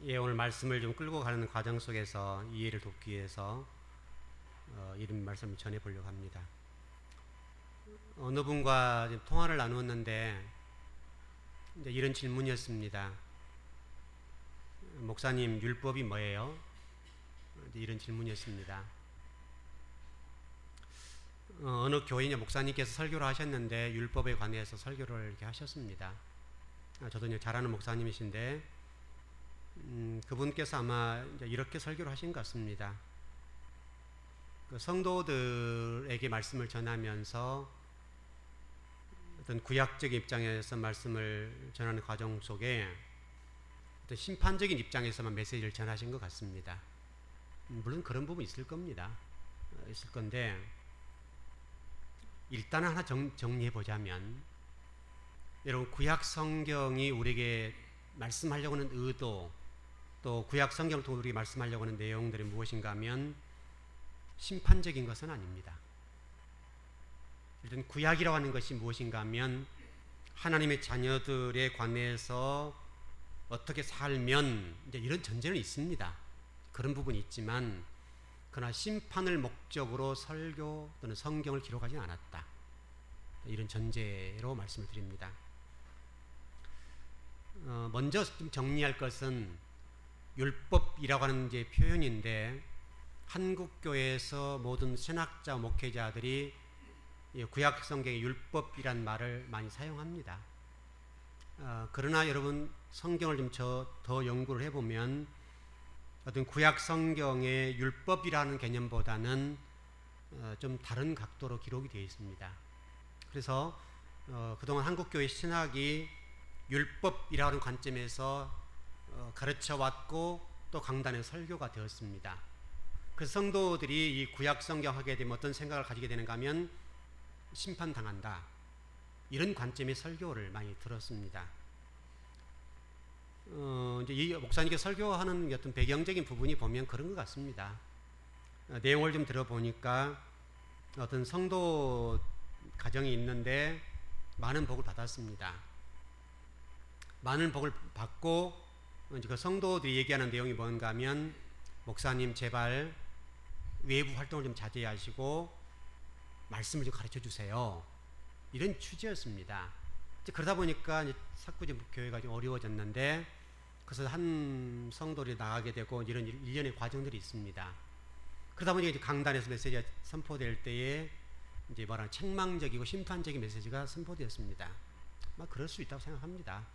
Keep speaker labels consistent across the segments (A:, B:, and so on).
A: 예, 오늘 말씀을 좀 끌고 가는 과정 속에서 이해를 돕기 위해서 이런 말씀을 전해 보려고 합니다. 어느 분과 지금 통화를 나누었는데 이제 이런 질문이었습니다. 목사님, 율법이 뭐예요? 이제 이런 질문이었습니다. 어느 교인의 목사님께서 설교를 하셨는데 율법에 관해서 설교를 이렇게 하셨습니다. 저도 이제 잘 아는 목사님이신데 그분께서 아마 이제 이렇게 설교를 하신 것 같습니다. 그 성도들에게 말씀을 전하면서 어떤 구약적 입장에서 말씀을 전하는 과정 속에 어떤 심판적인 입장에서만 메시지를 전하신 것 같습니다. 물론 그런 부분이 있을 겁니다. 있을 건데 일단 하나 정리해 보자면, 여러분, 구약 성경이 우리에게 말씀하려고 하는 의도, 또 구약 성경을 통해 우리에게 말씀하려고 하는 내용들이 무엇인가 하면 심판적인 것은 아닙니다. 일단 구약이라고 하는 것이 무엇인가 하면 하나님의 자녀들에 관해서 어떻게 살면 이제 이런 전제는 있습니다. 그런 부분이 있지만 그러나 심판을 목적으로 설교 또는 성경을 기록하지 않았다. 이런 전제로 말씀을 드립니다. 먼저 좀 정리할 것은 율법이라고 하는 이제 표현인데, 한국교회에서 모든 신학자 목회자들이 구약 성경의 율법이란 말을 많이 사용합니다. 그러나 여러분, 성경을 좀 더 연구를 해보면 어떤 구약 성경의 율법이라는 개념보다는 좀 다른 각도로 기록이 되어 있습니다. 그래서 그동안 한국교회 신학이 율법이라는 관점에서 가르쳐왔고 또 강단의 설교가 되었습니다. 그래서 성도들이 이 구약 성경 하게 되면 어떤 생각을 가지게 되는가 하면 심판당한다, 이런 관점의 설교를 많이 들었습니다. 이제 이 목사님께서 설교하는 어떤 배경적인 부분이 보면 그런 것 같습니다. 내용을 좀 들어보니까 어떤 성도 가정이 있는데 많은 복을 받았습니다. 많은 복을 받고 이제 그 성도들이 얘기하는 내용이 뭔가 하면, 목사님 제발 외부 활동을 좀 자제하시고 말씀을 좀 가르쳐 주세요, 이런 취지였습니다. 그러다 보니까 이제 자꾸 교회가 좀 어려워졌는데, 그래서 한 성도들이 나가게 되고 이런 일련의 과정들이 있습니다. 그러다 보니까 이제 강단에서 메시지가 선포될 때에 이제 책망적이고 심판적인 메시지가 선포되었습니다. 그럴 수 있다고 생각합니다.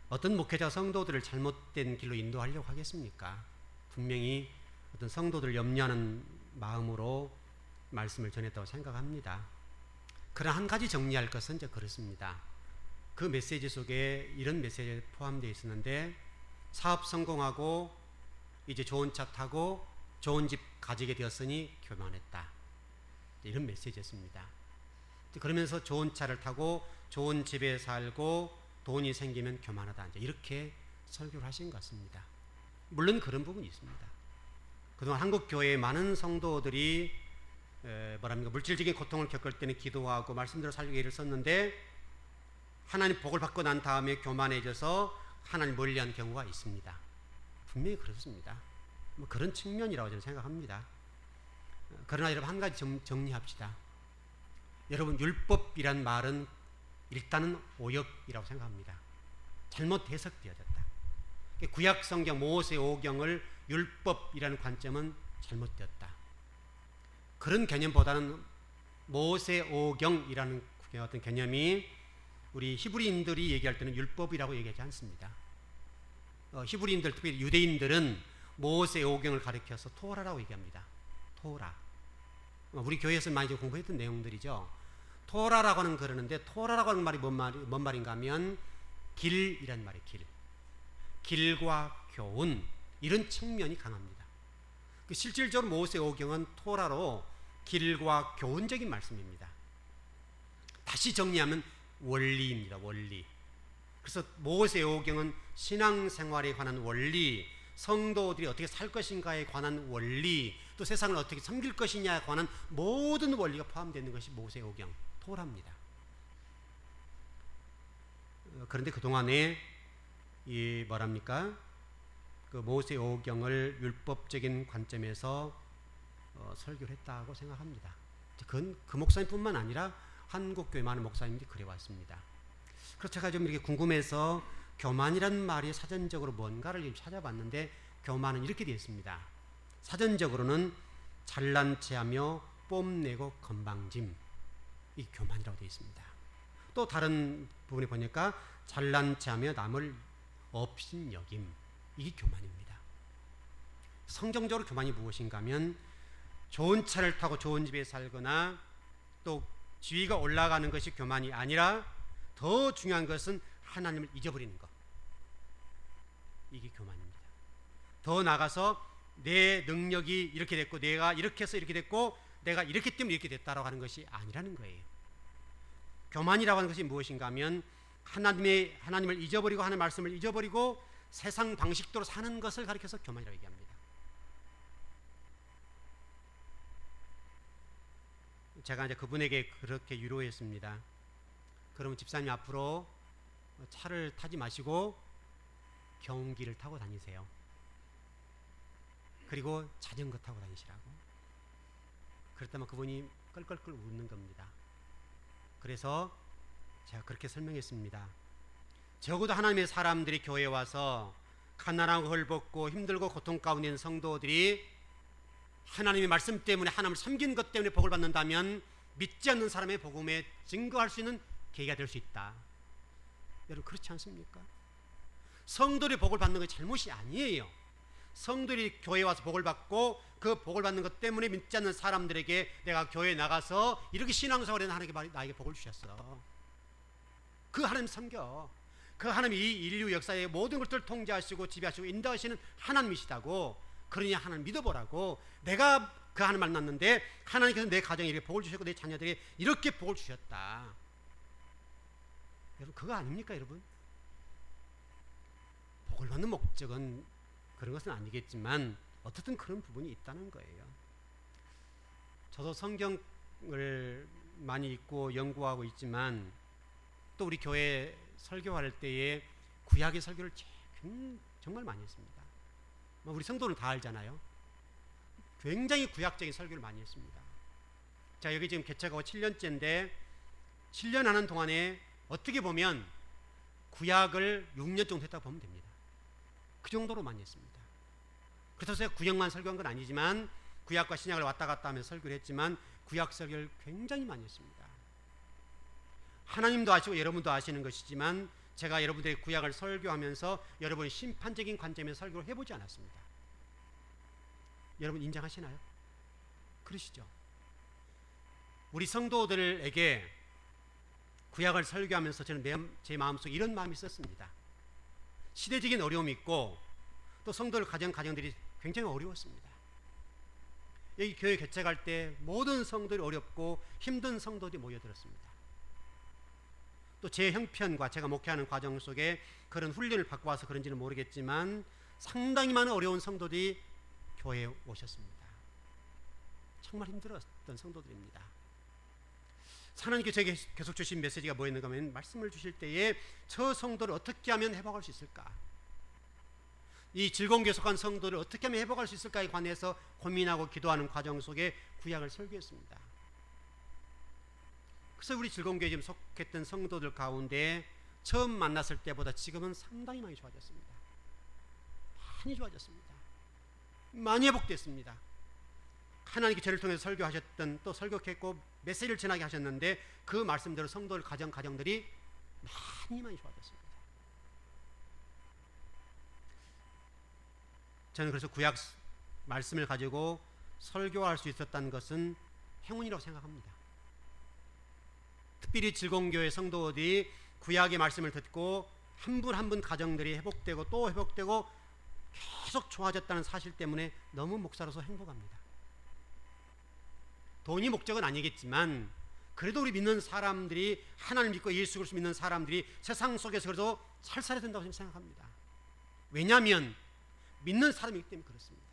A: 어떤 목회자 성도들을 잘못된 길로 인도하려고 하겠습니까? 분명히 어떤 성도들을 염려하는 마음으로 말씀을 전했다고 생각합니다. 그러나 한 가지 정리할 것은 이제 그렇습니다. 그 메시지 속에 이런 메시지가 포함되어 있었는데, 사업 성공하고 이제 좋은 차 타고 좋은 집 가지게 되었으니 교만했다, 이런 메시지였습니다. 그러면서 좋은 차를 타고 좋은 집에 살고 돈이 생기면 교만하다, 이렇게 설교를 하신 것 같습니다. 물론 그런 부분이 있습니다. 그동안 한국 교회의 많은 성도들이 물질적인 고통을 겪을 때는 기도하고 말씀대로 살기 애를 썼는데, 하나님 복을 받고 난 다음에 교만해져서 하나님 멀리한 경우가 있습니다. 분명히 그렇습니다. 그런 측면이라고 저는 생각합니다. 그러나 여러분, 한 가지 정리합시다. 여러분, 율법이란 말은 일단은 오역이라고 생각합니다. 잘못 해석되어졌다. 구약 성경 모세오경을 율법이라는 관점은 잘못되었다. 그런 개념보다는 모세오경이라는 어떤 개념이 우리 히브리인들이 얘기할 때는 율법이라고 얘기하지 않습니다. 히브리인들, 특히 유대인들은 모세오경을 가리켜서 토라라고 얘기합니다. 토라. 우리 교회에서 많이 공부했던 내용들이죠. 토라라고 하는 그러는데, 토라라고 하는 말이 뭔 말인가 하면 길이란 말이에요. 길과 교훈, 이런 측면이 강합니다. 실질적으로 모세오경은 토라로 길과 교훈적인 말씀입니다. 다시 정리하면 원리입니다. 원리. 그래서 모세오경은 신앙생활에 관한 원리, 성도들이 어떻게 살 것인가에 관한 원리, 또 세상을 어떻게 섬길 것이냐에 관한 모든 원리가 포함되어 있는 것이 모세오경, 토라입니다. 그런데 그동안에 그 모세오경을 율법적인 관점에서 설교를 했다고 생각합니다. 그건 그 목사님뿐만 아니라 한국교회 많은 목사님들이 그래왔습니다. 그래서 제가 좀 이렇게 궁금해서 교만이라는 말이 사전적으로 뭔가를 좀 찾아봤는데 교만은 이렇게 되어 있습니다. 사전적으로는 잘난 체하며 뽐내고 건방짐, 이 교만이라고 되어 있습니다. 또 다른 부분에 보니까 잘난 체하며 남을 업신여김, 이게 교만입니다. 성경적으로 교만이 무엇인가 하면 좋은 차를 타고 좋은 집에 살거나 또 지위가 올라가는 것이 교만이 아니라 더 중요한 것은 하나님을 잊어버리는 것, 이게 교만입니다. 더 나아가서 내 능력이 이렇게 됐고 내가 이렇게 해서 이렇게 됐고 내가 이렇기 때문에 이렇게 됐다라고 하는 것이 아니라는 거예요. 교만이라고 하는 것이 무엇인가 하면 하나님을 잊어버리고 하나님의 말씀을 잊어버리고 세상 방식대로 사는 것을 가리켜서 교만이라고 얘기합니다. 제가 이제 그분에게 그렇게 유로했습니다. 그러면 집사님 앞으로 차를 타지 마시고 경운기를 타고 다니세요. 그리고 자전거 타고 다니시라고. 그랬더니 그분이 껄껄껄 웃는 겁니다. 그래서 제가 그렇게 설명했습니다. 적어도 하나님의 사람들이 교회에 와서 가난하고 헐벗고 힘들고 고통 가운데 있는 성도들이 하나님의 말씀 때문에 하나님을 섬긴 것 때문에 복을 받는다면 믿지 않는 사람의 복음에 증거할 수 있는 계기가 될 수 있다. 여러분 그렇지 않습니까? 성도들이 복을 받는 것이 잘못이 아니에요. 성도들이 교회에 와서 복을 받고 그 복을 받는 것 때문에 믿지 않는 사람들에게 내가 교회에 나가서 이렇게 신앙생활을 해서 하나님께 나에게 복을 주셨어. 그 하나님 섬겨. 그 하나님이 이 인류 역사의 모든 것들을 통제하시고 지배하시고 인도하시는 하나님이시다고. 그러니 하나님 믿어보라고. 내가 그 하나님 만났는데 하나님께서 내 가정에 이렇게 복을 주셨고 내 자녀들에게 이렇게 복을 주셨다. 여러분 그거 아닙니까 여러분? 복을 받는 목적은 그런 것은 아니겠지만 어떻든 그런 부분이 있다는 거예요. 저도 성경을 많이 읽고 연구하고 있지만 또 우리 교회 설교할 때에 구약의 설교를 정말 많이 했습니다. 우리 성도는 다 알잖아요. 굉장히 구약적인 설교를 많이 했습니다. 자, 여기 지금 개척하고 7년째인데 7년 하는 동안에 어떻게 보면 구약을 6년 정도 했다고 보면 됩니다. 그 정도로 많이 했습니다. 그래서 제가 구약만 설교한 건 아니지만 구약과 신약을 왔다 갔다 하면서 설교를 했지만 구약 설교를 굉장히 많이 했습니다. 하나님도 아시고 여러분도 아시는 것이지만 제가 여러분들의 구약을 설교하면서 여러분 심판적인 관점에서 설교를 해보지 않았습니다. 여러분 인정하시나요? 그러시죠? 우리 성도들에게 구약을 설교하면서 저는 제 마음속에 이런 마음이 있었습니다. 시대적인 어려움이 있고 또 성도들 가정들이 굉장히 어려웠습니다. 여기 교회 개척할 때 모든 성도들이 어렵고 힘든 성도들이 모여들었습니다. 또 제 형편과 제가 목회하는 과정 속에 그런 훈련을 받고 와서 그런지는 모르겠지만 상당히 많은 어려운 성도들이 교회에 오셨습니다. 정말 힘들었던 성도들입니다. 하나님께 제게 계속 주신 메시지가 뭐였는가 하면 말씀을 주실 때에 저 성도를 어떻게 하면 회복할 수 있을까? 이 즐거운 교회 속한 성도를 어떻게 하면 회복할 수 있을까에 관해서 고민하고 기도하는 과정 속에 구약을 설교했습니다. 그래서 우리 즐거운 교회에 지금 속했던 성도들 가운데 처음 만났을 때보다 지금은 상당히 많이 좋아졌습니다. 많이 좋아졌습니다. 많이 회복됐습니다. 하나님께 저를 통해서 설교하셨던 또 설교했고 메시지를 전하게 하셨는데 그 말씀대로 성도들 가정들이 많이 좋아졌습니다. 저는 그래서 구약 말씀을 가지고 설교할 수 있었다는 것은 행운이라고 생각합니다. 특별히 즐거운교회 성도들이 구약의 말씀을 듣고 한 분 한 분 가정들이 회복되고 또 회복되고 계속 좋아졌다는 사실 때문에 너무 목사로서 행복합니다. 돈이 목적은 아니겠지만 그래도 우리 믿는 사람들이 하나님 믿고 예수 그리스도 믿는 사람들이 세상 속에서 그래도 잘 살아야 된다고 생각합니다. 왜냐하면 믿는 사람이기 때문에 그렇습니다.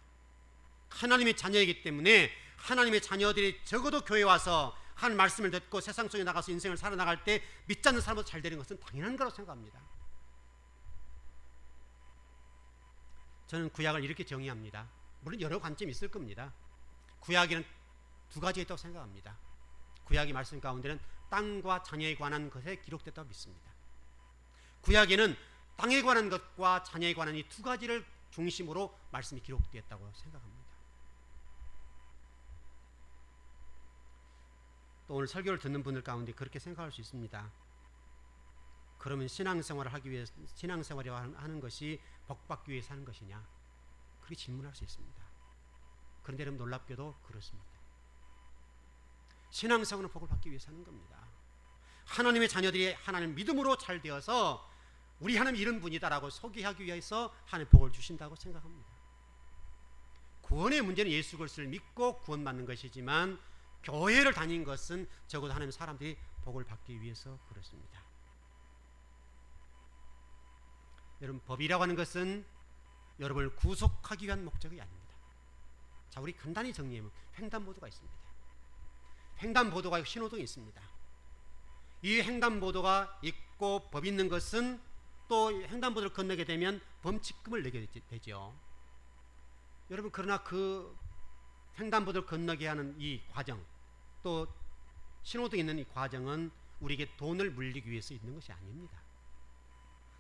A: 하나님의 자녀이기 때문에 하나님의 자녀들이 적어도 교회에 와서 하나님 말씀을 듣고 세상 속에 나가서 인생을 살아나갈 때 믿지 않는 사람보다 잘 되는 것은 당연한 거라고 생각합니다. 저는 구약을 이렇게 정의합니다. 물론 여러 관점이 있을 겁니다. 구약에는 두 가지 있다고 생각합니다. 구약의 말씀 가운데는 땅과 자녀에 관한 것에 기록됐다고 믿습니다. 구약에는 땅에 관한 것과 자녀에 관한 이 두 가지를 중심으로 말씀이 기록되었다고 생각합니다. 또 오늘 설교를 듣는 분들 가운데 그렇게 생각할 수 있습니다. 그러면 신앙생활을 하기 위해 신앙생활이 하는 것이 복받기 위해서 하는 것이냐? 그렇게 질문할 수 있습니다. 그런데 여러분 놀랍게도 그렇습니다. 신앙생활은 복을 받기 위해서 하는 겁니다. 하나님의 자녀들이 하나님 믿음으로 잘 되어서 우리 하나님 이런 분이다라고 소개하기 위해서 하나님 복을 주신다고 생각합니다. 구원의 문제는 예수 그리스도를 믿고 구원받는 것이지만 교회를 다닌 것은 적어도 하나님 사람들이 복을 받기 위해서 그렇습니다. 여러분 법이라고 하는 것은 여러분을 구속하기 위한 목적이 아닙니다. 자, 우리 간단히 정리해보면 횡단보도가 있습니다. 횡단보도가 있고 신호등이 있습니다. 이 횡단보도가 있고 법 있는 것은 또 횡단보도를 건너게 되면 범칙금을 내게 되죠. 여러분 그러나 그 횡단보도를 건너게 하는 이 과정 또 신호등이 있는 이 과정은 우리에게 돈을 물리기 위해서 있는 것이 아닙니다.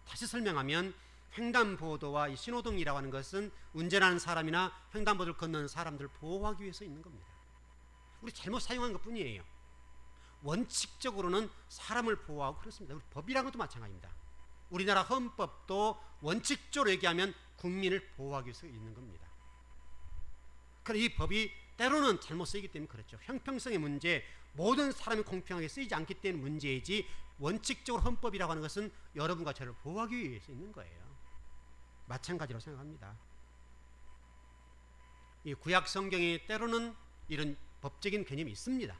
A: 다시 설명하면 횡단보도와 이 신호등이라고 하는 것은 운전하는 사람이나 횡단보도를 건너는 사람들을 보호하기 위해서 있는 겁니다. 우리 잘못 사용한 것뿐이에요. 원칙적으로는 사람을 보호하고 그렇습니다. 우리 법이라는 것도 마찬가지입니다. 우리나라 헌법도 원칙적으로 얘기하면 국민을 보호하기 위해서 있는 겁니다. 그러나 이 법이 때로는 잘못 쓰이기 때문에 그렇죠. 형평성의 문제, 모든 사람이 공평하게 쓰이지 않기 때문에 문제이지 원칙적으로 헌법이라고 하는 것은 여러분과 저를 보호하기 위해서 있는 거예요. 마찬가지로 생각합니다. 이 구약 성경에 때로는 이런 법적인 개념이 있습니다.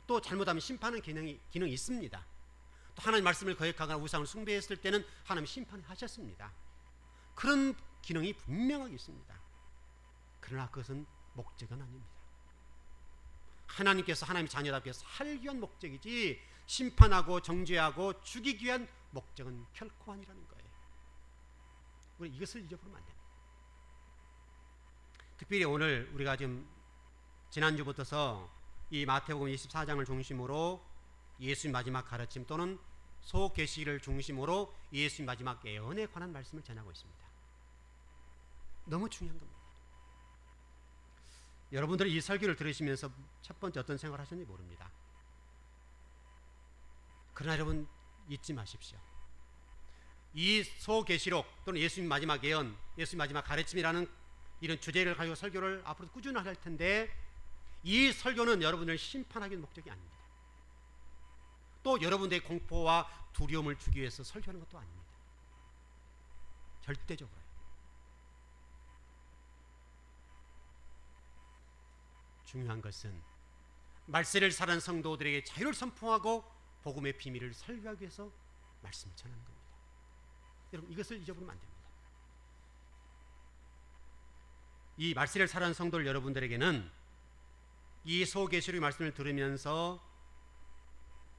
A: 또 잘못하면 심판하는 기능이 있습니다. 또 하나님의 말씀을 거역하거나 우상을 숭배했을 때는 하나님 심판하셨습니다. 그런 기능이 분명하게 있습니다. 그러나 그것은 목적은 아닙니다. 하나님께서 하나님의 자녀답게 살기 위한 목적이지 심판하고 정죄하고 죽이기 위한 목적은 결코 아니라는 거예요. 우리 이것을 잊어버리면 안 됩니다. 특별히 오늘 우리가 지금 지난주부터서 이 마태복음 24장을 중심으로 예수님 마지막 가르침 또는 소계시를 중심으로 예수님 마지막 예언에 관한 말씀을 전하고 있습니다. 너무 중요한 겁니다. 여러분들이 이 설교를 들으시면서 첫 번째 어떤 생각을 하셨는지 모릅니다. 그러나 여러분 잊지 마십시오. 이 소계시록 또는 예수님 마지막 예언, 예수님 마지막 가르침이라는 이런 주제를 가지고 설교를 앞으로 꾸준히 할 텐데 이 설교는 여러분을 심판하기 목적이 아닙니다. 또 여러분들의 공포와 두려움을 주기 위해서 설교하는 것도 아닙니다. 절대적으로요. 중요한 것은 말세를 살아는 성도들에게 자유를 선포하고 복음의 비밀을 설교하기 위해서 말씀을 전하는 겁니다. 여러분 이것을 잊어버리면 안 됩니다. 이 말세를 살아는 성도들 여러분들에게는 이 소계시록의 말씀을 들으면서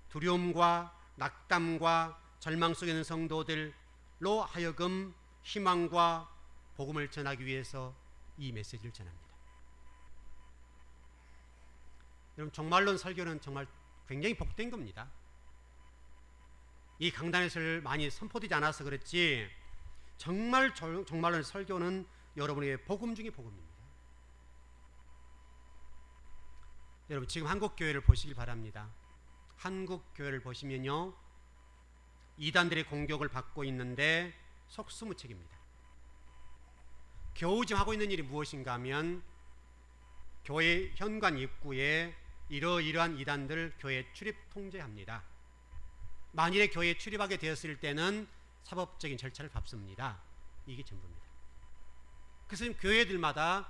A: 두려움과 낙담과 절망 속에 있는 성도들로 하여금 희망과 복음을 전하기 위해서 이 메시지를 전합니다. 여러분 종말론 설교는 정말 굉장히 복된 겁니다. 이 강단에서 많이 선포되지 않아서 그렇지 정말 종말론 설교는 여러분의 복음 중에 복음입니다. 여러분 지금 한국 교회를 보시길 바랍니다. 한국 교회를 보시면요 이단들의 공격을 받고 있는데 속수무책입니다. 겨우 지금 하고 있는 일이 무엇인가 하면 교회 현관 입구에 이러이러한 이단들 교회 출입 통제합니다. 만일에 교회에 출입하게 되었을 때는 사법적인 절차를 밟습니다. 이게 전부입니다. 그래서 교회들마다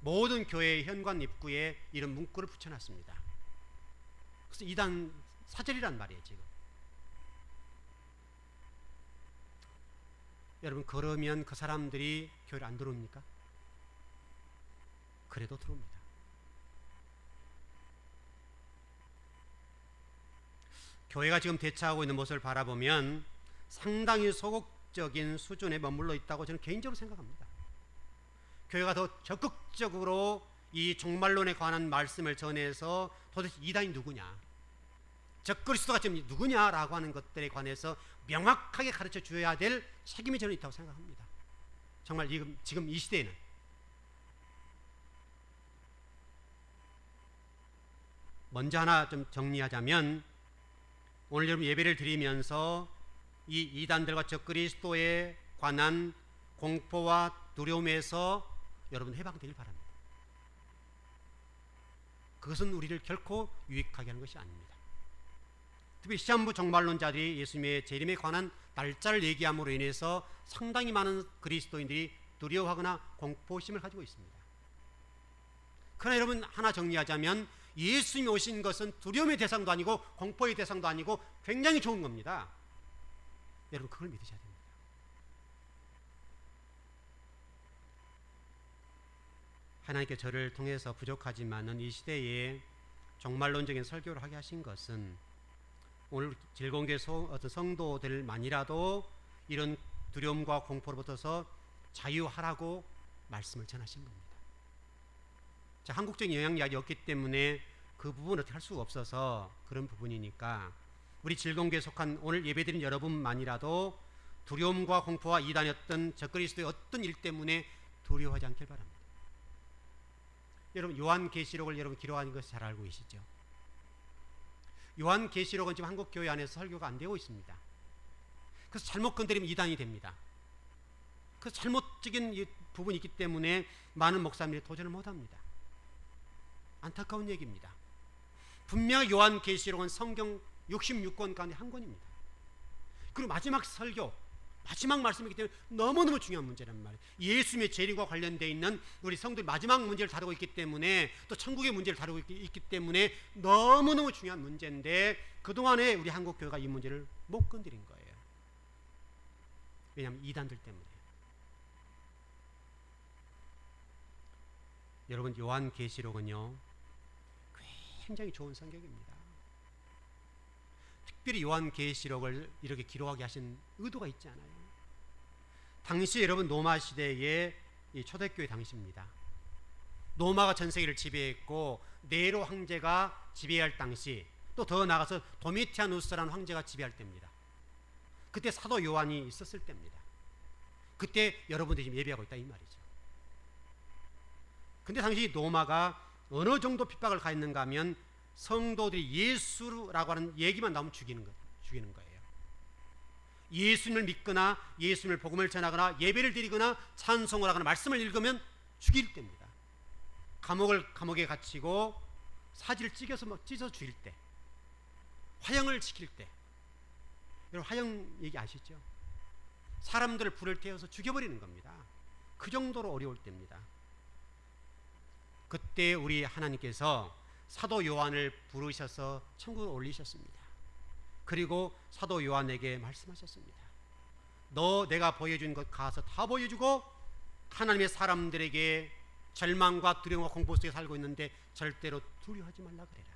A: 모든 교회의 현관 입구에 이런 문구를 붙여놨습니다. 그래서 이단 사절이란 말이에요 지금. 여러분 그러면 그 사람들이 교회를 안 들어옵니까? 그래도 들어옵니다. 교회가 지금 대처하고 있는 모습을 바라보면 상당히 소극적인 수준에 머물러 있다고 저는 개인적으로 생각합니다. 교회가 더 적극적으로 이 종말론에 관한 말씀을 전해서 도대체 이단이 누구냐, 적그리스도가 지금 누구냐라고 하는 것들에 관해서 명확하게 가르쳐 줘야 될 책임이 저는 있다고 생각합니다. 정말 지금 이 시대에는. 먼저 하나 좀 정리하자면, 오늘 여러분 예배를 드리면서 이 이단들과 적그리스도에 관한 공포와 두려움에서 여러분 해방되길 바랍니다. 그것은 우리를 결코 유익하게 하는 것이 아닙니다. 특히 시한부 종말론자들이 예수님의 재림에 관한 날짜를 얘기함으로 인해서 상당히 많은 그리스도인들이 두려워하거나 공포심을 가지고 있습니다. 그러나 여러분 하나 정리하자면, 예수님이 오신 것은 두려움의 대상도 아니고 공포의 대상도 아니고 굉장히 좋은 겁니다. 여러분 그걸 믿으셔야 됩니다. 하나님께 저를 통해서 부족하지만은 이 시대에 종말론적인 설교를 하게 하신 것은 오늘 즐거운 게 어떤 성도들만이라도 이런 두려움과 공포로부터서 자유하라고 말씀을 전하신 겁니다. 자, 한국적인 영향력이 없기 때문에 그 부분은 어떻게 할 수가 없어서 그런 부분이니까, 우리 즐거운교회에 속한 오늘 예배드린 여러분만이라도 두려움과 공포와 이단이었던 적그리스도의 어떤 일 때문에 두려워하지 않길 바랍니다. 여러분 요한계시록을 여러분 기록하는 것을 잘 알고 계시죠? 요한계시록은 지금 한국교회 안에서 설교가 안 되고 있습니다. 그래서 잘못 건드리면 이단이 됩니다. 그 잘못적인 부분이 있기 때문에 많은 목사님들이 도전을 못합니다. 안타까운 얘기입니다. 분명히 요한계시록은 성경 66권 가운데 한 권입니다. 그리고 마지막 설교, 마지막 말씀이기 때문에 너무너무 중요한 문제란 말이에요. 예수님의 재림과 관련되어 있는 우리 성도의 마지막 문제를 다루고 있기 때문에, 또 천국의 문제를 다루고 있기 때문에 너무너무 중요한 문제인데, 그동안에 우리 한국교회가 이 문제를 못 건드린 거예요. 왜냐하면 이단들 때문에. 여러분 요한계시록은요 굉장히 좋은 성경입니다. 특별히 요한계시록을 이렇게 기록하게 하신 의도가 있지 않아요? 당시 여러분 로마 시대의 이 초대교회 당시입니다. 로마가 전 세계를 지배했고 네로 황제가 지배할 당시, 또 더 나아가서 도미티아누스라는 황제가 지배할 때입니다. 그때 사도 요한이 있었을 때입니다. 그때 여러분들이 지금 예배하고 있다 이 말이죠. 근데 당시 로마가 어느 정도 핍박을 가했는가 하면 성도들이 예수라고 하는 얘기만 나오면 죽이는 거예요. 예수님을 믿거나 예수님을 복음을 전하거나 예배를 드리거나 찬송을 하거나 말씀을 읽으면 죽일 때입니다. 감옥에 갇히고 사지를 찢어서 죽일 때, 화형을 시킬 때. 여러분 화형 얘기 아시죠? 사람들을 불을 태워서 죽여버리는 겁니다. 그 정도로 어려울 때입니다. 그때 우리 하나님께서 사도 요한을 부르셔서 천국에 올리셨습니다. 그리고 사도 요한에게 말씀하셨습니다. 너 내가 보여준 것 가서 다 보여주고, 하나님의 사람들에게 절망과 두려움과 공포 속에 살고 있는데 절대로 두려워하지 말라 그래라.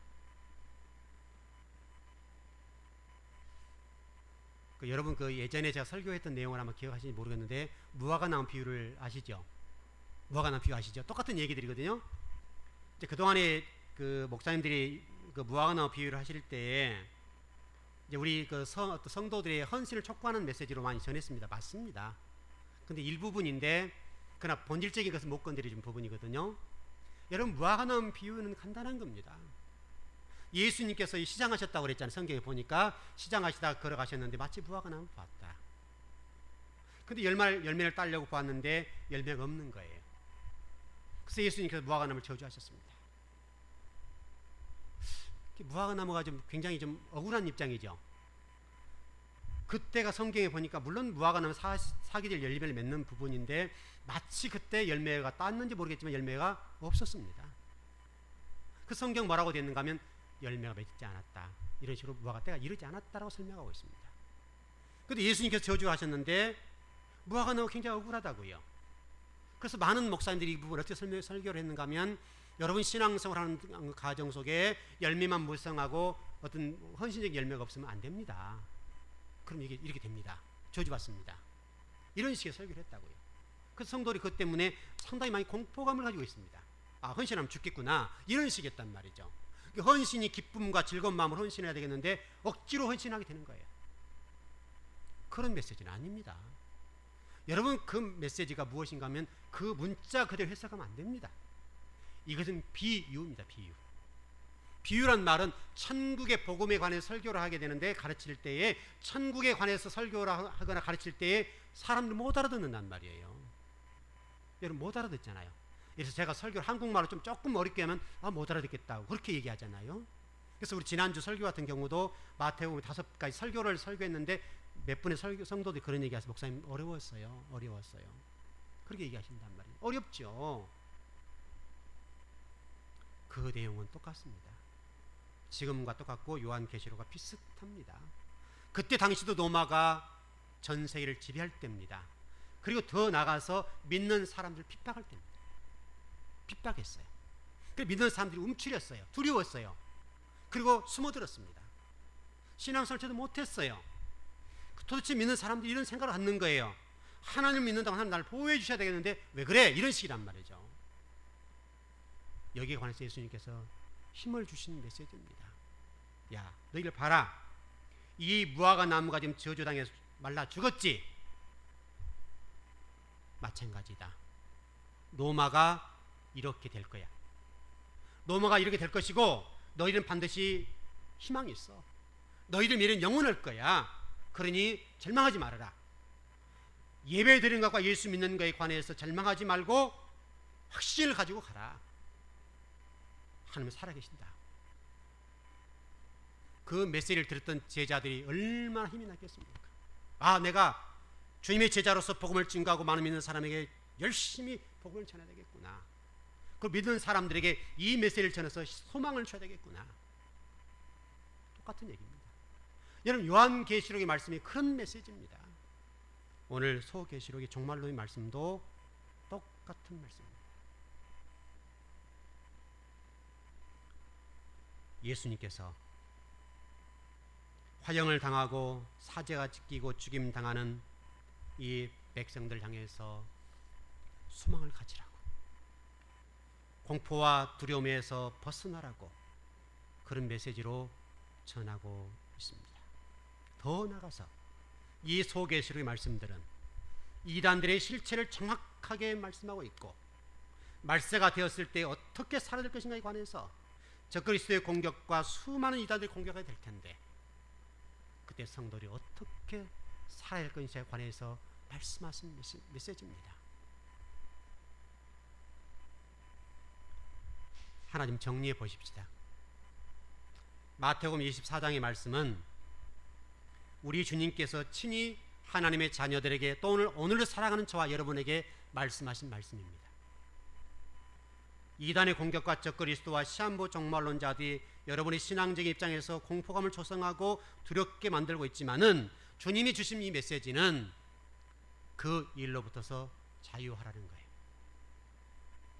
A: 여러분 예전에 제가 설교했던 내용을 아마 기억하시는지 모르겠는데, 무화과 나무 비유를 아시죠? 무화과 나무 비유 아시죠? 똑같은 얘기들이거든요. 이제 그동안에 그 목사님들이 그 무화과 나무 비유를 하실 때에 이제 우리 성도들의 헌신을 촉구하는 메시지로 많이 전했습니다. 맞습니다. 근데 일부분인데, 그러나 본질적인 것은 못 건드려준 부분이거든요. 여러분 무화과 나무 비유는 간단한 겁니다. 예수님께서 시장하셨다고 그랬잖아요. 성경에 보니까 시장하시다가 걸어가셨는데 마치 무화과 나무 봤다. 근데 열매를 따려고 봤는데 열매가 없는 거예요. 그래서 예수님께서 무화과 나무를 저주하셨습니다. 무화과 나무가 굉장히 억울한 입장이죠. 그때가 성경에 보니까 물론 무화과 나무 사계절 열매를 맺는 부분인데, 마치 그때 열매가 땄는지 모르겠지만 열매가 없었습니다. 그 성경 뭐라고 되어 있는가 하면 열매가 맺지 않았다, 이런 식으로 무화과 때가 이르지 않았다라고 설명하고 있습니다. 그런데 예수님께서 저주하셨는데 무화과 나무 굉장히 억울하다고요. 그래서 많은 목사님들이 이 부분을 어떻게 설교를 했는가 하면, 여러분 신앙생활하는 가정 속에 열매만 무성하고 어떤 헌신적 열매가 없으면 안 됩니다. 그럼 이게 이렇게 됩니다. 저주받습니다. 이런 식의 설교를 했다고요. 그 성도들이 그것 때문에 상당히 많이 공포감을 가지고 있습니다. 아, 헌신하면 죽겠구나, 이런 식이었단 말이죠. 헌신이 기쁨과 즐거운 마음으로 헌신해야 되겠는데 억지로 헌신하게 되는 거예요. 그런 메시지는 아닙니다. 여러분, 그 메시지가 무엇인가 하면 그 문자 그대로 해석하면 안 됩니다. 이것은 비유입니다. 비유란 말은 천국의 복음에 관해서 설교를 하게 되는데, 가르칠 때에 천국에 관해서 설교를 하거나 가르칠 때에 사람들 못 알아듣는단 말이에요. 여러분, 못 알아듣잖아요. 그래서 제가 설교를 한국말로 좀 조금 어렵게 하면 못 알아듣겠다고 그렇게 얘기하잖아요. 그래서 우리 지난주 설교 같은 경우도 마태복음 5가지 설교를 설교했는데 몇 분의 성도들이 그런 얘기하셔서 목사님 어려웠어요. 그렇게 얘기하신단 말이에요. 어렵죠. 그 내용은 똑같습니다. 지금과 똑같고 요한계시록과 비슷합니다. 그때 당시도 로마가 전 세계를 지배할 때입니다. 그리고 더 나가서 믿는 사람들 핍박할 때입니다. 핍박했어요. 그래서 믿는 사람들이 움츠렸어요. 두려웠어요. 그리고 숨어들었습니다. 신앙생활도 못했어요. 도대체 믿는 사람들이 이런 생각을 갖는 거예요. 하나님을 믿는다고 하나님 나를 보호해 주셔야 되겠는데 왜 그래? 이런 식이란 말이죠. 여기에 관해서 예수님께서 힘을 주신 메시지입니다. 야, 너희들 봐라. 이 무화과 나무가 지금 저주당해서 말라 죽었지? 마찬가지다. 로마가 이렇게 될 거야. 로마가 이렇게 될 것이고 너희들은 반드시 희망이 있어. 너희들 미래는 영원할 거야. 그러니 절망하지 말아라. 예배 드리는 것과 예수 믿는 것에 관해서 절망하지 말고 확신을 가지고 가라. 하나님은 살아계신다. 그 메시지를 들었던 제자들이 얼마나 힘이 났겠습니까? 아, 내가 주님의 제자로서 복음을 증거하고 많은 믿는 사람에게 열심히 복음을 전해야 되겠구나. 그 믿는 사람들에게 이 메시지를 전해서 소망을 줘야 되겠구나. 똑같은 얘기입니다. 여러분, 요한계시록의 말씀이 그런 메시지입니다. 오늘 소계시록의 종말론의 말씀도 똑같은 말씀입니다. 예수님께서 화형을 당하고 사제가 찢기고 죽임당하는 이 백성들 향해서 소망을 가지라고, 공포와 두려움에서 벗어나라고 그런 메시지로 전하고 있습니다. 더 나아가서 이 소계시록의 말씀들은 이단들의 실체를 정확하게 말씀하고 있고, 말세가 되었을 때 어떻게 살아야 될 것인가에 관해서 적그리스도의 공격과 수많은 이단들의 공격이 될 텐데 그때 성도들이 어떻게 살아야 할 것인지에 관해서 말씀하신 메시지입니다. 하나 좀 정리해 보십시다. 마태복음 24장의 말씀은 우리 주님께서 친히 하나님의 자녀들에게 또 오늘을 살아가는 저와 여러분에게 말씀하신 말씀입니다. 이단의 공격과 적그리스도와 시한부 종말론자들이 여러분의 신앙적인 입장에서 공포감을 조성하고 두렵게 만들고 있지만은 주님이 주신 이 메시지는 그 일로부터서 자유하라는 거예요.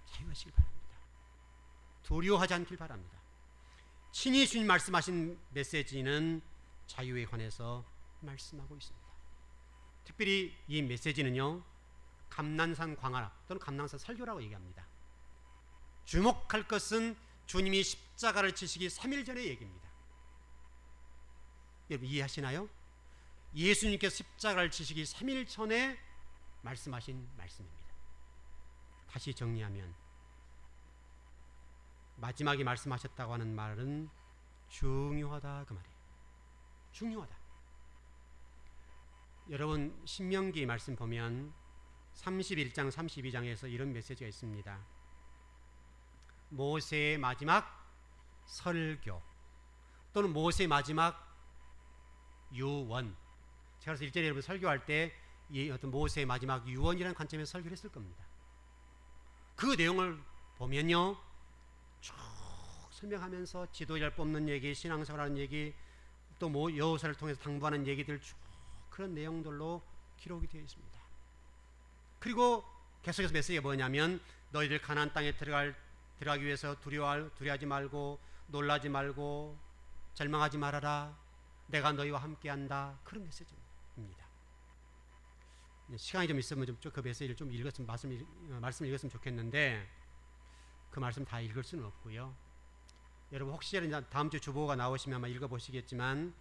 A: 자유하시길 바랍니다. 두려워하지 않길 바랍니다. 친히 주님 말씀하신 메시지는 자유에 관해서 말씀하고 있습니다. 특별히 이 메시지는요, 감난산 광활 또는 감난산 설교라고 얘기합니다. 주목할 것은 주님이 십자가를 지시기 3일 전의 얘기입니다. 여러분 이해하시나요? 예수님께서 십자가를 지시기 3일 전에 말씀하신 말씀입니다. 다시 정리하면 마지막에 말씀하셨다고 하는 말은 중요하다, 그 말이에요. 중요하다. 여러분 신명기 말씀 보면 31장 32장에서 이런 메시지가 있습니다. 모세의 마지막 설교 또는 모세의 마지막 유언. 제가 그래서 일전에 여러분 설교할 때 이 어떤 모세의 마지막 유언이라는 관점에서 설교를 했을 겁니다. 그 내용을 보면요, 쭉 설명하면서 지도자를 뽑는 얘기, 신앙생활하는 얘기, 또 뭐 여호사를 통해서 당부하는 얘기들 쭉 그런 내용들로 기록이 되어 있습니다. 그리고 계속해서 메시지가 뭐냐면 너희들 가나안 땅에 들어가기 위해서 두려워하지 말고 놀라지 말고 절망하지 말아라. 내가 너희와 함께한다. 그런 메시지입니다. 시간이 좀 있으면 그 메시지를 좀 읽었으면 말씀을 읽었으면 좋겠는데 그 말씀 다 읽을 수는 없고요. 여러분 혹시 다음 주 주보가 나오시면 아마 읽어보시겠지만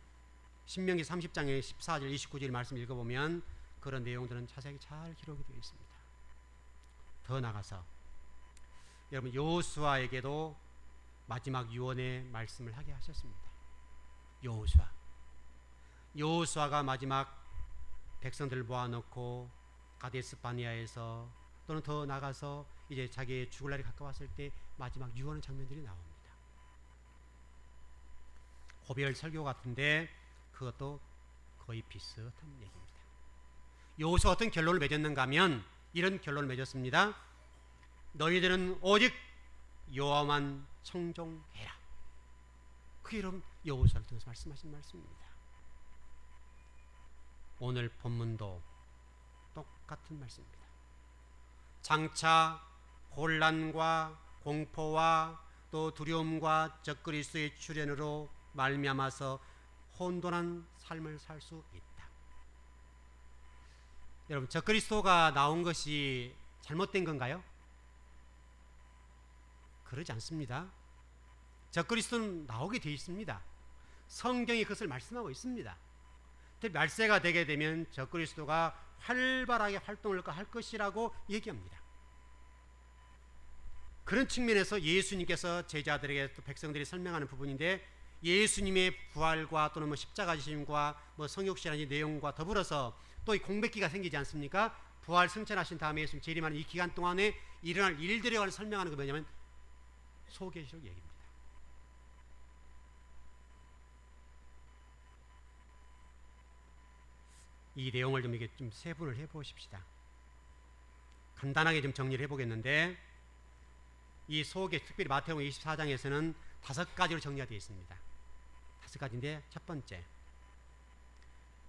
A: 신명기 30장의 14절 29절 말씀 읽어보면 그런 내용들은 자세히 잘 기록이 되어 있습니다. 더 나가서 여러분 여호수아에게도 마지막 유언의 말씀을 하게 하셨습니다. 여호수아가 마지막 백성들을 모아놓고 가데스 바네아에서 또는 더 나가서 이제 자기의 죽을 날이 가까웠을 때 마지막 유언의 장면들이 나옵니다. 고별 설교 같은데 그것도 거의 비슷한 얘기입니다. 여호수아가 어떤 결론을 맺었는가 하면 이런 결론을 맺었습니다. 너희들은 오직 여호와만 청종해라. 그게 여러분 여호수아를 통해서 말씀하신 말씀입니다. 오늘 본문도 똑같은 말씀입니다. 장차 혼란과 공포와 또 두려움과 적그리스도의 출현으로 말미암아서 혼돈한 삶을 살 수 있다. 여러분 적그리스도가 나온 것이 잘못된 건가요? 그러지 않습니다. 적그리스도는 나오게 되어 있습니다. 성경이 그것을 말씀하고 있습니다. 말세가 되게 되면 적그리스도가 활발하게 활동을 할 것이라고 얘기합니다. 그런 측면에서 예수님께서 제자들에게 또 백성들이 설명하는 부분인데 예수님의 부활과 또는 십자가 지심과 성육신의 내용과 더불어서 또 이 공백기가 생기지 않습니까? 부활 승천하신 다음에 예수님 재림하는 이 기간 동안에 일어날 일들에 관해 설명하는 거 뭐냐면 소계시록 얘기입니다. 이 내용을 좀 이게 좀 세분을 해보십시다. 간단하게 좀 정리를 해보겠는데 이 소계 특별히 마태복음 24장에서는 5가지로 정리가 되어 있습니다. 5가지인데 첫 번째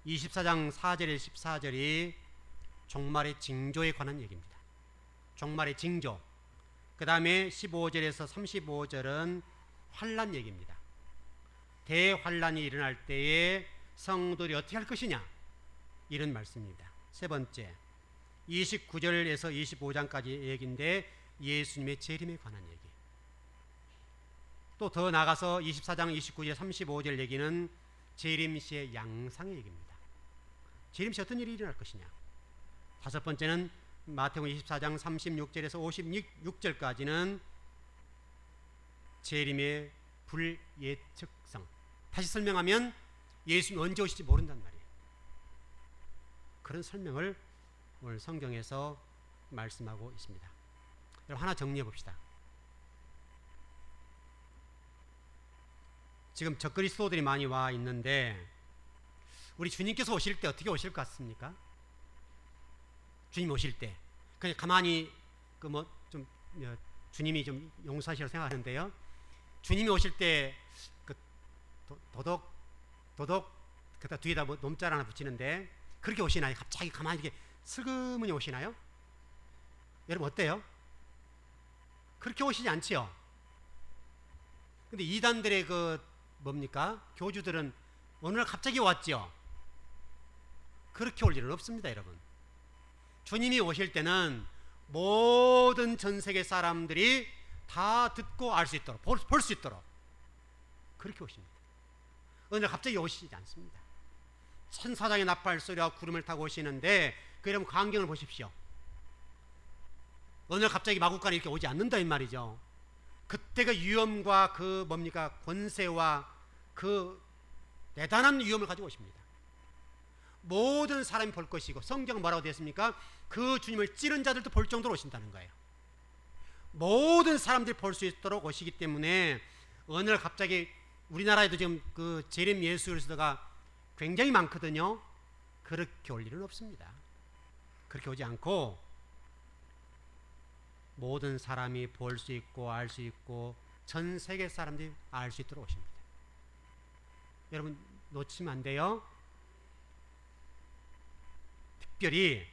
A: 24장 4절에 14절이 종말의 징조에 관한 얘기입니다. 종말의 징조. 그 다음에 15절에서 35절은 환난 얘기입니다. 대환란이 일어날 때에 성도들이 어떻게 할 것이냐 이런 말씀입니다. 세 번째 29절에서 25장까지 얘기인데 예수님의 재림에 관한 얘기. 또 더 나가서 24장 29절 35절 얘기는 재림 시의 양상의 얘기입니다. 재림 시 어떤 일이 일어날 것이냐. 다섯 번째는 마태복음 24장 36절에서 56절까지는 재림의 불예측성. 다시 설명하면 예수님 언제 오실지 모른단 말이에요. 그런 설명을 오늘 성경에서 말씀하고 있습니다. 여러분 하나 정리해 봅시다. 지금 적그리스도들이 많이 와 있는데 우리 주님께서 오실 때 어떻게 오실 것 같습니까? 주님 오실 때 그냥 가만히 주님이 좀 용서하시라고 생각하는데요. 주님이 오실 때 도덕 그다 뒤에다 놈자를 하나 붙이는데 그렇게 오시나요? 갑자기 가만히 이렇게 슬그머니 오시나요? 여러분 어때요? 그렇게 오시지 않지요? 근데 이단들의 교주들은 어느 날 갑자기 왔죠? 그렇게 올 일은 없습니다, 여러분. 주님이 오실 때는 모든 전 세계 사람들이 다 듣고 알 수 있도록, 볼 수 있도록 그렇게 오십니다. 어느 날 갑자기 오시지 않습니다. 천사장의 나팔 소리와 구름을 타고 오시는데 여러분 광경을 보십시오. 어느 날 갑자기 마구간에 이렇게 오지 않는다 이 말이죠. 그때 그 위엄과 권세와 그 대단한 위엄을 가지고 오십니다. 모든 사람이 볼 것이고 성경 뭐라고 되어 있습니까? 그 주님을 찌른 자들도 볼 정도로 오신다는 거예요. 모든 사람들이 볼 수 있도록 오시기 때문에 어느 날 갑자기 우리나라에도 지금 그 재림 예수 그리스도가 굉장히 많거든요. 그렇게 올 일은 없습니다. 그렇게 오지 않고 모든 사람이 볼 수 있고 알 수 있고 전 세계 사람들이 알 수 있도록 오십니다. 여러분 놓치면 안 돼요. 특별히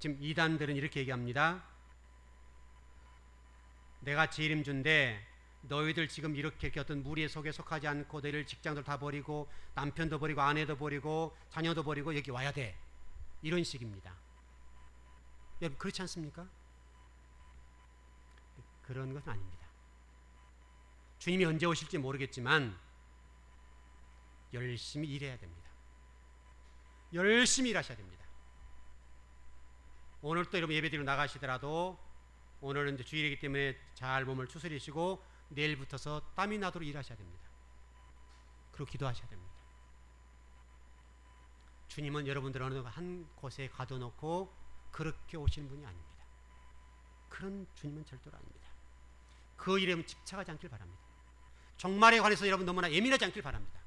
A: 지금 이단들은 이렇게 얘기합니다. 내가 재림주인데 너희들 지금 이렇게 어떤 무리의 속에 속하지 않고 너희들 직장도 다 버리고 남편도 버리고 아내도 버리고 자녀도 버리고 여기 와야 돼. 이런 식입니다. 여러분 그렇지 않습니까? 그런 것은 아닙니다. 주님이 언제 오실지 모르겠지만 열심히 일해야 됩니다. 열심히 일하셔야 됩니다. 오늘 또 여러분 예배드리러 나가시더라도 오늘은 이제 주일이기 때문에 잘 몸을 추스리시고 내일부터서 땀이 나도록 일하셔야 됩니다. 그리고 기도하셔야 됩니다. 주님은 여러분들 어느 한 곳에 가둬놓고 그렇게 오시는 분이 아닙니다. 그런 주님은 절대로 아닙니다. 그 일에 집착하지 않길 바랍니다. 종말에 관해서 여러분 너무나 예민하지 않길 바랍니다.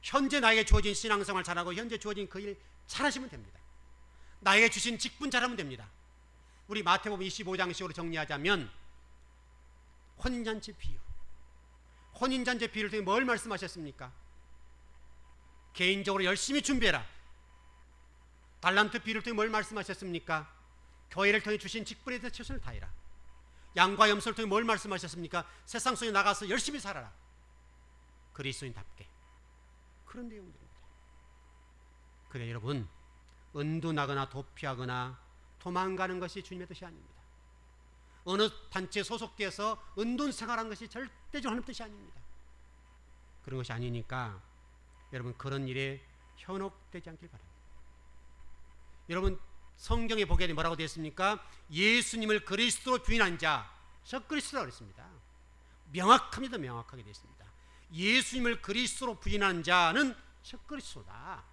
A: 현재 나에게 주어진 신앙생활 잘하고 현재 주어진 그 일 잘하시면 됩니다. 나에게 주신 직분 잘하면 됩니다. 우리 마태복음 25장식으로 정리하자면 혼인잔치 비유, 혼인잔치 비유를 통해 뭘 말씀하셨습니까? 개인적으로 열심히 준비해라. 달란트 비유를 통해 뭘 말씀하셨습니까? 교회를 통해 주신 직분에 대해서 최선을 다해라. 양과 염소를 통해 뭘 말씀하셨습니까? 세상 속에 나가서 열심히 살아라. 그리스도인답게. 그런 내용들입니다. 그래 여러분, 은둔하거나 도피하거나 도망가는 것이 주님의 뜻이 아닙니다. 어느 단체에 소속되어서 은둔 생활하는 것이 절대적으로 하는 뜻이 아닙니다. 그런 것이 아니니까 여러분 그런 일에 현혹되지 않길 바랍니다. 여러분 성경에 보게 되면 뭐라고 되어 있습니까? 예수님을 그리스도로 부인한 자, 적그리스도라고 그랬습니다. 명확합니다. 명확하게 되어 있습니다. 예수님을 그리스도로 부인한 자는 적그리스도다.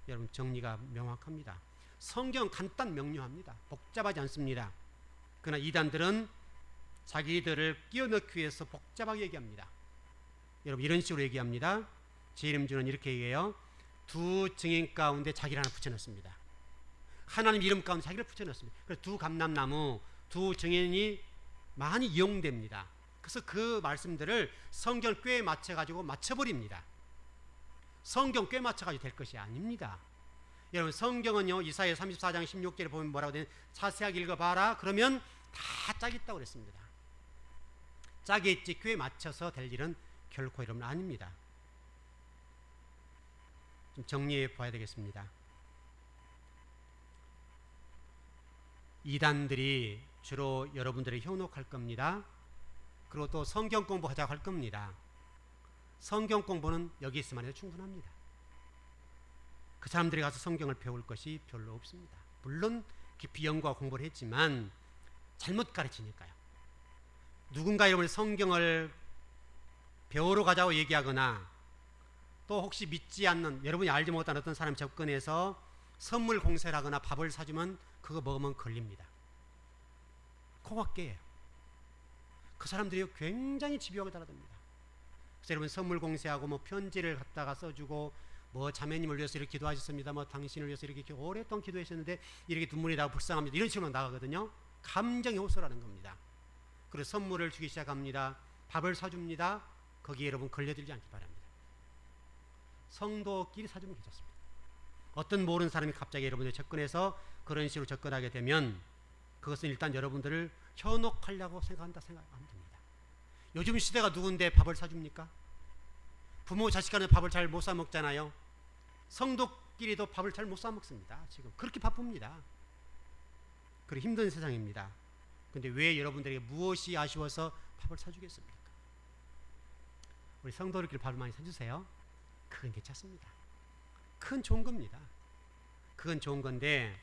A: 여러분 정리가 명확합니다. 성경은 간단 명료합니다. 복잡하지 않습니다. 그러나 이단들은 자기들을 끼워넣기 위해서 복잡하게 얘기합니다. 여러분 이런 식으로 얘기합니다. 제1음주는 이렇게 얘기해요. 두 증인 가운데 자기를 하나 붙여넣습니다. 하나님 이름 가운데 자기를 붙여넣습니다. 그래서 두 감람나무, 두 증인이 많이 이용됩니다. 그래서 그 말씀들을 성경 꾀에 맞춰가지고 맞춰버립니다. 성경 꾀 맞춰가지고 될 것이 아닙니다. 여러분 성경은요 이사야 34장 16절에 보면 뭐라고 되는 자세하게 읽어봐라. 그러면 다 짝이 있다고 그랬습니다. 짝이 있지 꾀에 맞춰서 될 일은 결코 여러분 아닙니다. 좀 정리해 봐야 되겠습니다. 이단들이 주로 여러분들을 현혹할 겁니다. 그리고 또 성경 공부하자고 할 겁니다. 성경 공부는 여기 있으면 해도 충분합니다. 그 사람들이 가서 성경을 배울 것이 별로 없습니다. 물론 깊이 연구와 공부를 했지만 잘못 가르치니까요. 누군가 여러분이 성경을 배우러 가자고 얘기하거나 또 혹시 믿지 않는 여러분이 알지 못한 어떤 사람이 접근해서 선물 공세를 하거나 밥을 사주면 그거 먹으면 걸립니다. 코가 깨요. 그 사람들이 굉장히 집요하게 달아듭니다. 그래서 여러분 선물 공세하고 뭐 편지를 갖다가 써주고 뭐 자매님을 위해서 이렇게 기도하셨습니다. 뭐 당신을 위해서 이렇게 오랫동안 기도하셨는데 이렇게 눈물이 나고 불쌍합니다. 이런 식으로 나가거든요. 감정이 호소라는 겁니다. 그래서 선물을 주기 시작합니다. 밥을 사줍니다. 거기에 여러분 걸려들지 않기 바랍니다. 성도끼리 사주면 괜찮습니다. 어떤 모르는 사람이 갑자기 여러분들 접근해서 그런 식으로 접근하게 되면 그것은 일단 여러분들을 현혹하려고 생각하면 됩니다. 요즘 시대가 누군데 밥을 사줍니까? 부모 자식 간에 밥을 잘 못 사 먹잖아요. 성도끼리도 밥을 잘 못 사 먹습니다. 지금 그렇게 바쁩니다. 그리고 힘든 세상입니다. 그런데 왜 여러분들에게 무엇이 아쉬워서 밥을 사주겠습니까? 우리 성도들끼리 밥을 많이 사주세요. 그건 괜찮습니다. 그건 좋은 겁니다. 그건 좋은 건데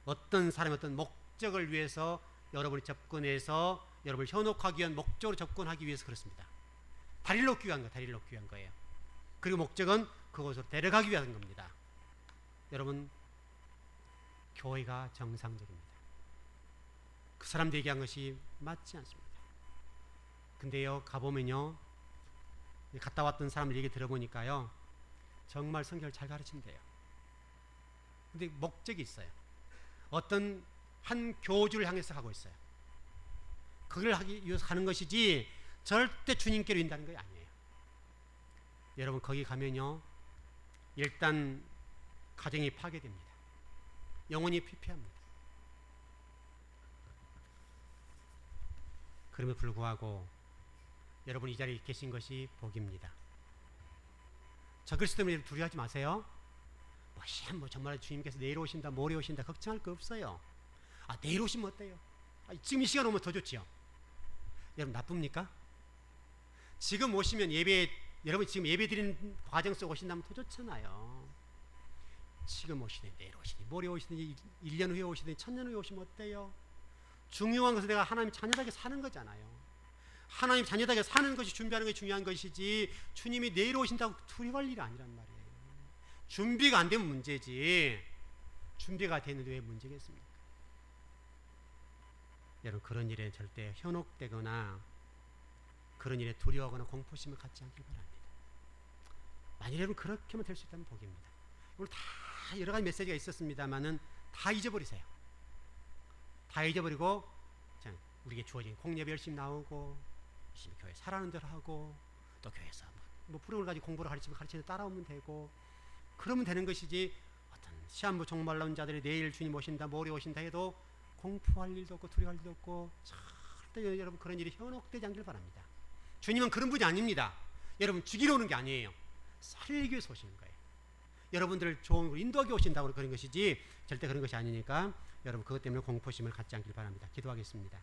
A: 어떤 사람의 어떤 목적을 위해서 여러분이 접근해서 여러분을 현혹하기 위한 목적으로 접근하기 위해서 그렇습니다. 다리를 놓기 위한 거예요. 다리를 놓기 위한 거예요. 그리고 목적은 그곳으로 데려가기 위한 겁니다. 여러분 교회가 정상적입니다. 그 사람들 얘기한 것이 맞지 않습니다. 근데요 가보면요 갔다 왔던 사람들 얘기 들어보니까요 정말 성경을 잘 가르친대요. 근데 목적이 있어요. 어떤 한 교주를 향해서 하고 있어요. 그걸 하기 위해서 하는 것이지 절대 주님께로 인다는 게 아니에요. 여러분 거기 가면요 일단 가정이 파괴됩니다. 영혼이 피폐합니다. 그럼에도 불구하고 여러분 이 자리에 계신 것이 복입니다. 적그리스도 때문에 두려워하지 마세요. 시험 정말 주님께서 내일 오신다 모레 오신다 걱정할 거 없어요. 내일 오시면 어때요? 지금 이 시간 오면 더 좋지요. 여러분 나쁩니까? 지금 오시면 여러분 지금 예배 드리는 과정 속에 오신다면 더 좋잖아요. 지금 오시든 내일 오시든 모레 오시든 1년 후에 오시든 1000년 후에 오시면 어때요? 중요한 것은 내가 하나님 자녀답게 사는 거잖아요. 하나님 자녀답게 사는 것이 준비하는 것이 중요한 것이지 주님이 내일 오신다고 두려워할 일이 아니란 말이에요. 준비가 안 되면 문제지 준비가 되는데 왜 문제겠습니까? 여러분 그런 일에 절대 현혹되거나 그런 일에 두려워하거나 공포심을 갖지 않길 바랍니다. 만일 여러분 그렇게만 될 수 있다면 복입니다. 오늘 다 여러 가지 메시지가 있었습니다만은 다 잊어버리세요. 다 잊어버리고 우리에게 주어진 공예배 열심히 나오고 열심히 교회 살아가는 대로 하고 또 교회에서 뭐 프로그램을 가지고 공부를 가르치는 따라오면 되고 그러면 되는 것이지 어떤 시한부 종말 나온 자들이 내일 주님 오신다 모레 오신다 해도 공포할 일도 없고 두려워할 일도 없고 절대 여러분 그런 일이 현혹되지 않길 바랍니다. 주님은 그런 분이 아닙니다. 여러분 죽이러 오는 게 아니에요. 살기 위해서 오시는 거예요. 여러분들을 좋은 인도하게 오신다고 그런 것이지 절대 그런 것이 아니니까 여러분 그것 때문에 공포심을 갖지 않길 바랍니다. 기도하겠습니다.